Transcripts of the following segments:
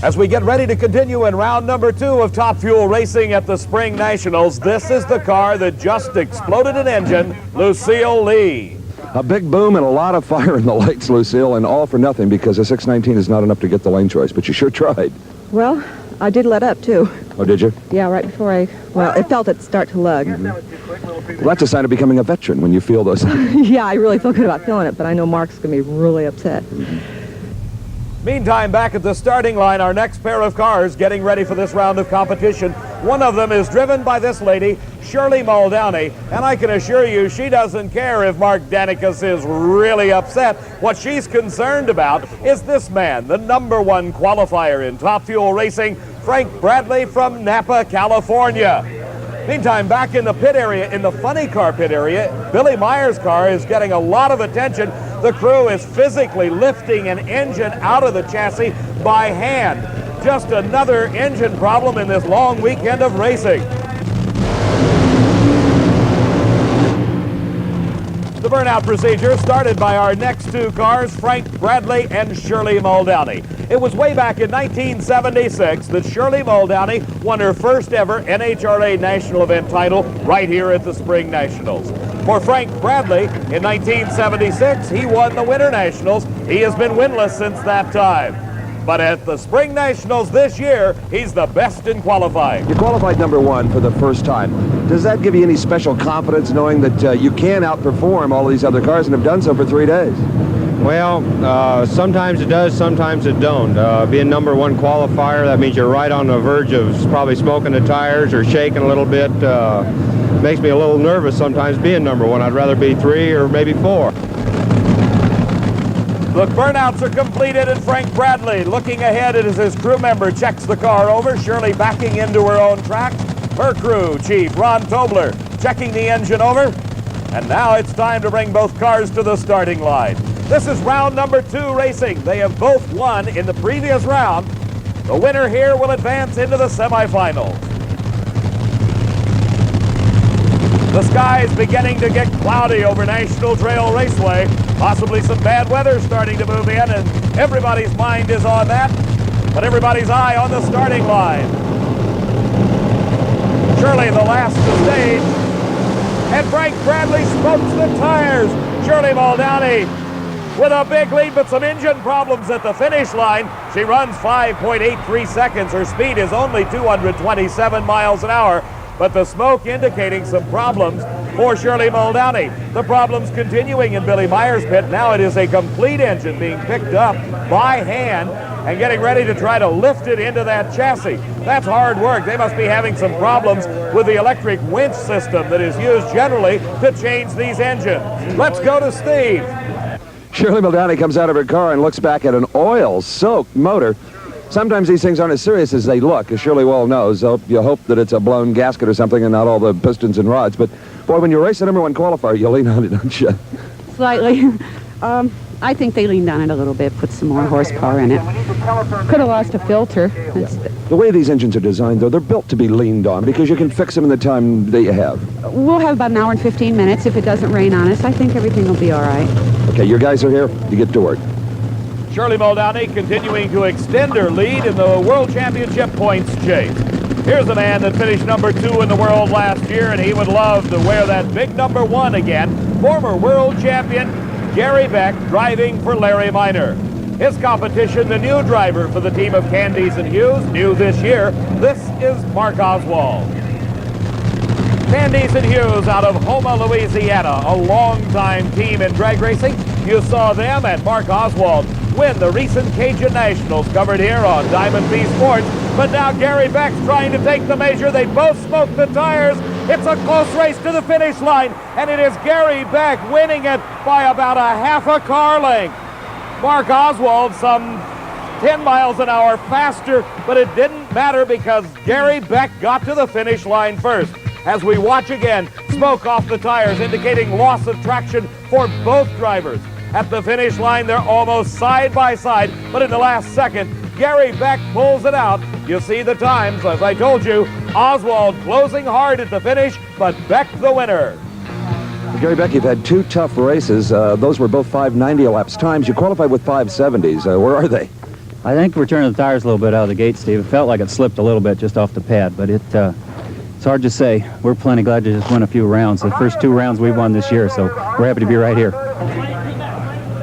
As we get ready to continue in round number 2 of Top Fuel Racing at the Spring Nationals, this is the car that just exploded an engine, Lucille Lee. A big boom and a lot of fire in the lights, Lucille, and all for nothing because a 619 is not enough to get the lane choice, but you sure tried. Well, I did let up, too. Oh, did you? Yeah, right before it felt it start to lug. Well, that's a sign of becoming a veteran when you feel those things. Yeah, I really feel good about feeling it, but I know Mark's going to be really upset. Meantime, back at the starting line, our next pair of cars getting ready for this round of competition. One of them is driven by this lady, Shirley Muldowney, and I can assure you she doesn't care if Mark Danikus is really upset. What she's concerned about is this man, the #1 qualifier in Top Fuel Racing, Frank Bradley from Napa, California. Meantime, back in the pit area, in the funny car pit area, Billy Meyer's car is getting a lot of attention. The crew is physically lifting an engine out of the chassis by hand. Just another engine problem in this long weekend of racing. The burnout procedure started by our next 2 cars, Frank Bradley and Shirley Muldowney. It was way back in 1976 that Shirley Muldowney won her first ever NHRA National Event title right here at the Spring Nationals. For Frank Bradley, in 1976, he won the Winter Nationals. He has been winless since that time. But at the Spring Nationals this year, he's the best in qualifying. You qualified #1 for the first time. Does that give you any special confidence knowing that you can outperform all these other cars and have done so for 3 days? Well, sometimes it does, sometimes it don't. Being #1 qualifier, that means you're right on the verge of probably smoking the tires or shaking a little bit. Makes me a little nervous sometimes being #1. I'd rather be 3 or maybe 4. The burnouts are completed, and Frank Bradley looking ahead as his crew member checks the car over. Shirley backing into her own track. Her crew chief, Ron Tobler, checking the engine over. And now it's time to bring both cars to the starting line. This is round number 2 racing. They have both won in the previous round. The winner here will advance into the semifinals. The sky is beginning to get cloudy over National Trail Raceway. Possibly some bad weather starting to move in, and everybody's mind is on that. But everybody's eye on the starting line. Shirley, the last to stage. And Frank Bradley smokes the tires. Shirley Muldowney with a big lead, but some engine problems at the finish line. She runs 5.83 seconds. Her speed is only 227 miles an hour. But the smoke indicating some problems for Shirley Muldowney. The problems continuing in Billy Meyer's pit. Now it is a complete engine being picked up by hand and getting ready to try to lift it into that chassis. That's hard work. They must be having some problems with the electric winch system that is used generally to change these engines. Let's go to Steve. Shirley Muldowney comes out of her car and looks back at an oil-soaked motor. Sometimes these things aren't as serious as they look, as Shirley well knows. You hope that it's a blown gasket or something and not all the pistons and rods. But, boy, when you race a #1 qualifier, you lean on it, don't you? Slightly. I think they leaned on it a little bit, put some more horsepower in it. Could have lost a filter. Yeah. The way these engines are designed, though, they're built to be leaned on because you can fix them in the time that you have. We'll have about an hour and 15 minutes if it doesn't rain on us. I think everything will be all right. Okay, your guys are here. You get to work. Shirley Muldowney continuing to extend her lead in the World Championship points chase. Here's a man that finished #2 in the world last year, and he would love to wear that big #1 again. Former world champion Gary Beck driving for Larry Minor. His competition, the new driver for the team of Candies and Hughes, new this year. This is Mark Oswald. Candies and Hughes out of Houma, Louisiana, a long-time team in drag racing. You saw them and Mark Oswald win the recent Cajun Nationals covered here on Diamond B Sports. But now Gary Beck's trying to take the measure. They both smoked the tires. It's a close race to the finish line, and it is Gary Beck winning it by about a half a car length. Mark Oswald some 10 miles an hour faster, but it didn't matter because Gary Beck got to the finish line first. As we watch again, smoke off the tires indicating loss of traction for both drivers. At the finish line, they're almost side by side, but in the last second, Gary Beck pulls it out. You see the times, as I told you, Oswald closing hard at the finish, but Beck the winner. Gary Beck, you've had 2 tough races. Those were both 590 laps times. You qualified with 570s. Where are they? I think we're turning the tires a little bit out of the gate, Steve. It felt like it slipped a little bit just off the pad, but it's hard to say. We're plenty glad to just win a few rounds. The first 2 rounds we won this year, so we're happy to be right here.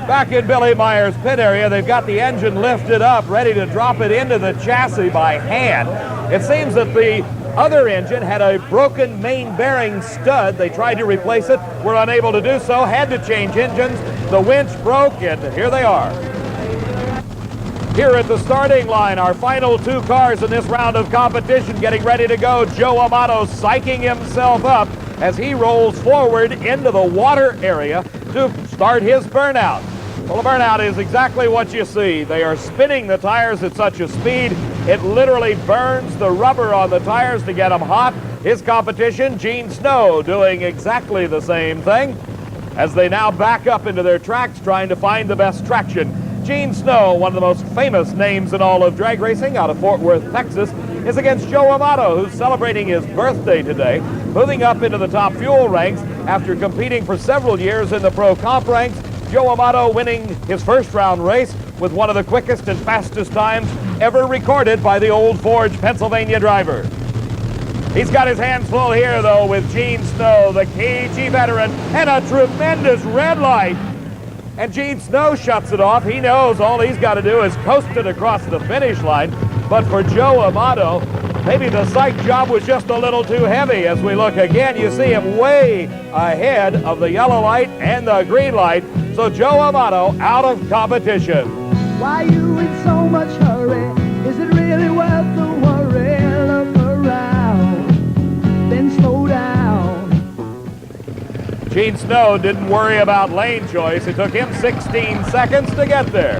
Back in Billy Meyer's pit area, they've got the engine lifted up, ready to drop it into the chassis by hand. It seems that the other engine had a broken main bearing stud. They tried to replace it, were unable to do so, had to change engines. The winch broke, and here they are. Here at the starting line, our final 2 cars in this round of competition getting ready to go. Joe Amato psyching himself up as he rolls forward into the water area to start his burnout. Well, the burnout is exactly what you see. They are spinning the tires at such a speed, it literally burns the rubber on the tires to get them hot. His competition, Gene Snow, doing exactly the same thing as they now back up into their tracks trying to find the best traction. Gene Snow, one of the most famous names in all of drag racing out of Fort Worth, Texas, is against Joe Amato, who's celebrating his birthday today, moving up into the top fuel ranks after competing for several years in the pro comp ranks. Joe Amato winning his first round race with one of the quickest and fastest times ever recorded by the Old Forge, Pennsylvania driver. He's got his hands full here, though, with Gene Snow, the cagey veteran, and a tremendous red light. And Gene Snow shuts it off. He knows all he's got to do is coast it across the finish line. But for Joe Amato, maybe the psych job was just a little too heavy. As we look again, you see him way ahead of the yellow light and the green light. So Joe Amato out of competition. Why you in so much hurry? Is it really worth the worry? Look around, then slow down. Gene Snow didn't worry about lane choice. It took him 16 seconds to get there.